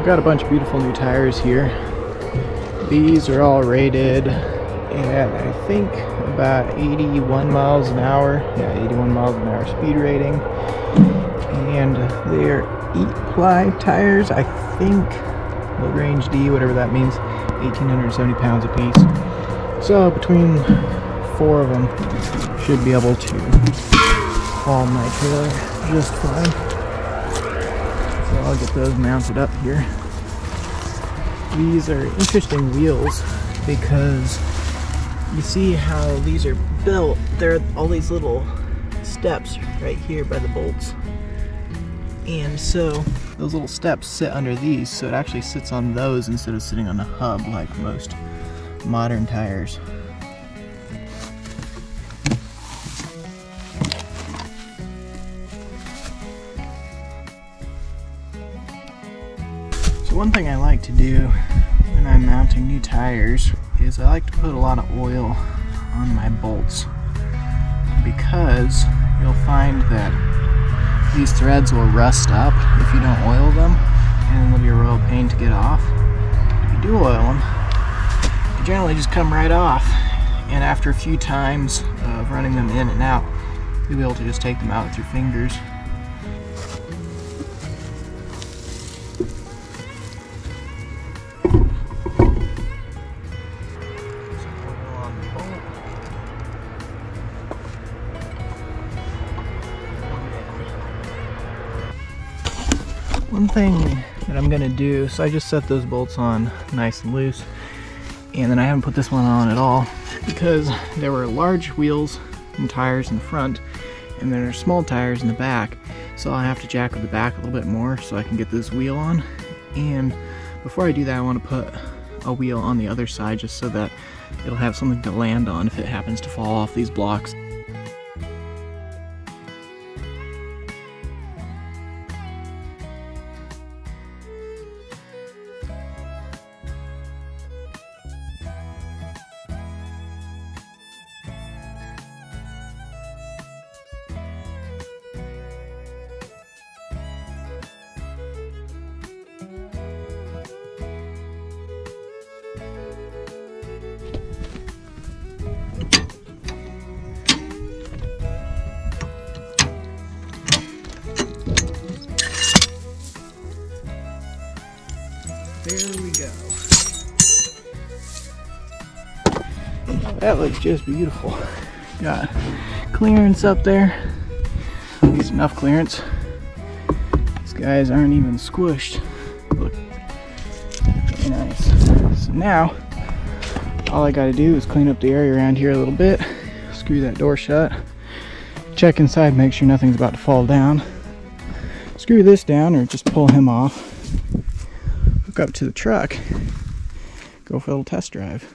I've got a bunch of beautiful new tires here. These are all rated at, I think, about 81 miles an hour. Yeah, 81 miles an hour speed rating. And they're 8-ply tires, I think. Low range D, whatever that means. 1,870 pounds a piece. So between 4 of them, should be able to haul my trailer just fine. So I'll get those mounted up here. These are interesting wheels because you see how these are built. There are all these little steps right here by the bolts. And so those little steps sit under these, so it actually sits on those instead of sitting on the hub like most modern tires. So one thing I like to do when I'm mounting new tires is I like to put a lot of oil on my bolts, because you'll find that these threads will rust up if you don't oil them, and they'll be a real pain to get off. If you do oil them, they generally just come right off, and after a few times of running them in and out, you'll be able to just take them out with your fingers. One thing that I'm gonna do, so I just set those bolts on nice and loose, and then I haven't put this one on at all because there were large wheels and tires in the front, and then there's small tires in the back, so I'll have to jack with the back a little bit more so I can get this wheel on. And before I do that, I want to put a wheel on the other side just so that it'll have something to land on if it happens to fall off these blocks. There we go. That looks just beautiful. Got clearance up there. At least enough clearance. These guys aren't even squished. Look, very nice. So now, all I gotta do is clean up the area around here a little bit. Screw that door shut. Check inside, make sure nothing's about to fall down. Screw this down or just pull him off. Hook up to the truck, go for a little test drive.